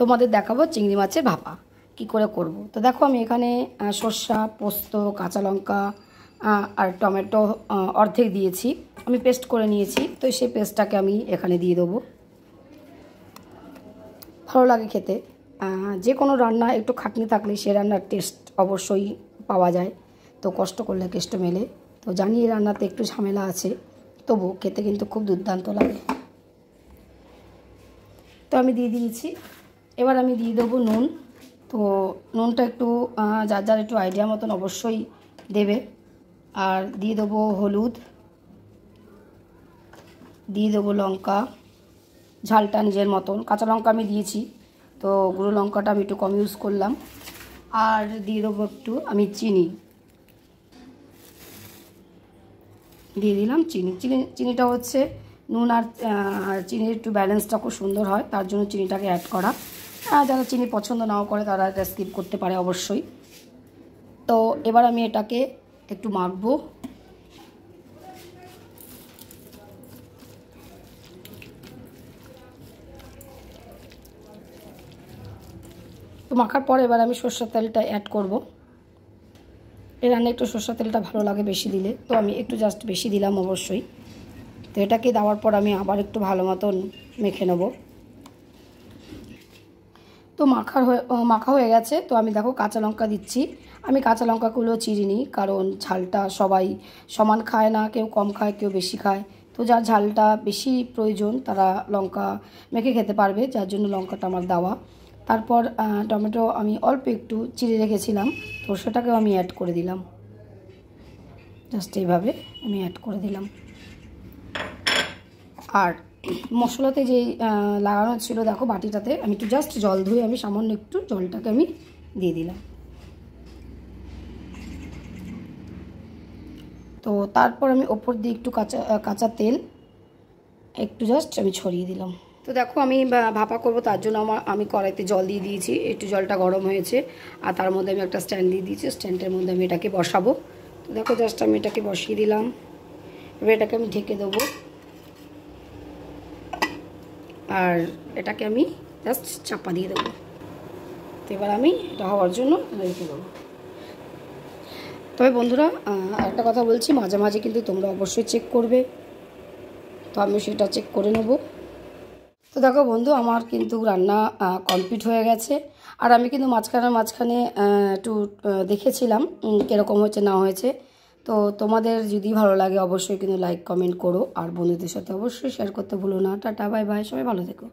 তোমাদের দেখাবো চিংড়ি মাছের ভাপা কি করে করব। তো দেখো আমি এখানে সর্ষা, পোস্ত, কাঁচা লঙ্কা আর টমেটো অর্ধেক দিয়েছি, আমি পেস্ট করে নিয়েছি। তো সেই পেস্টটাকে আমি এখানে দিয়ে দেবো। ভালো লাগে খেতে। যে কোনো রান্না একটু খাটনি থাকলে সে রান্নার টেস্ট অবশ্যই পাওয়া যায়। তো কষ্ট করলে কেষ্ট মেলে। তো জানি এই রান্নাতে একটু ঝামেলা আছে, তবু খেতে কিন্তু খুব দুর্দান্ত লাগে। তো আমি দিয়ে দিয়েছি। এবার আমি দিয়ে দেবো নুন। তো নুনটা একটু যার যার একটু আইডিয়া মতন অবশ্যই দেবে। আর দিয়ে দেবো হলুদ, দিয়ে দেবো লঙ্কা, ঝালটা নিজের মতন। কাঁচা লঙ্কা আমি দিয়েছি, তো গুঁড়ো লঙ্কাটা আমি একটু কম ইউজ করলাম। আর দিয়ে দেবো একটু আমি চিনি, দিয়ে দিলাম চিনিটা হচ্ছে নুন আর চিনির একটু ব্যালেন্সটা খুব সুন্দর হয়, তার জন্য চিনিটাকে অ্যাড করা। যারা চিনি পছন্দ নাও করে তারা এটা স্কিপ করতে পারে অবশ্যই। তো এবার আমি এটাকে একটু মাখবো। তো মাখার পর এবার আমি সরষের তেলটা অ্যাড করব। এই রান্নায় একটু সরষের তেলটা ভালো লাগে বেশি দিলে, তো আমি একটু জাস্ট বেশি দিলাম অবশ্যই। তো এটাকে দেওয়ার পর আমি আবার একটু ভালো মতন মেখে নেব। তো মাখা হয়ে গেছে। তো আমি দেখো কাঁচা লঙ্কা দিচ্ছি। আমি কাঁচা লঙ্কাগুলো চিরিনি, কারণ ঝালটা সবাই সমান খায় না, কেউ কম খায় কেউ বেশি খায়। তো যার ঝালটা বেশি প্রয়োজন তারা লঙ্কা মেখে খেতে পারবে, যার জন্য লঙ্কাটা আমার দেওয়া। তারপর টমেটো আমি অল্প একটু চিড়ে রেখেছিলাম, তো সেটাকেও আমি অ্যাড করে দিলাম। জাস্ট এইভাবে আমি অ্যাড করে দিলাম। আর মশলাতে যেই লাগানো ছিল দেখো বাটিটাতে, আমি একটু জাস্ট জল ধুয়ে আমি সামান্য একটু জলটাকে আমি দিয়ে দিলাম। তো তারপর আমি ওপর দিয়ে একটু কাঁচা তেল একটু জাস্ট আমি ছড়িয়ে দিলাম। তো দেখো আমি ভাপা করব, তার জন্য আমি কড়াইতে জল দিয়ে দিয়েছি। একটু জলটা গরম হয়েছে আর তার মধ্যে আমি একটা স্ট্যান্ড দিয়ে দিয়েছি। স্ট্যান্ডের মধ্যে আমি এটাকে বসাবো। তো দেখো জাস্ট আমি এটাকে বসিয়ে দিলাম। এবার এটাকে আমি ঢেকে দেবো আর এটাকে আমি জাস্ট চাপা দিয়ে দেবো। তো এবার আমি এটা হওয়ার জন্য রেখে দেবো। তবে বন্ধুরা একটা কথা বলছি, মাঝে মাঝে কিন্তু তোমরা অবশ্যই চেক করবে। তো আমি সেটা চেক করে নেব। তো দেখো বন্ধু, আমার কিন্তু রান্না কমপ্লিট হয়ে গেছে। আর আমি কিন্তু মাঝখানে একটু দেখেছিলাম কীরকম হয়েছে না হয়েছে। তো তোমাদের যদি ভালো লাগে অবশ্যই কিন্তু লাইক কমেন্ট করো, আর বন্ধুদের সাথে অবশ্যই শেয়ার করতে ভুলো না। টাটা, বাই বাই, সবাই ভালো থেকো।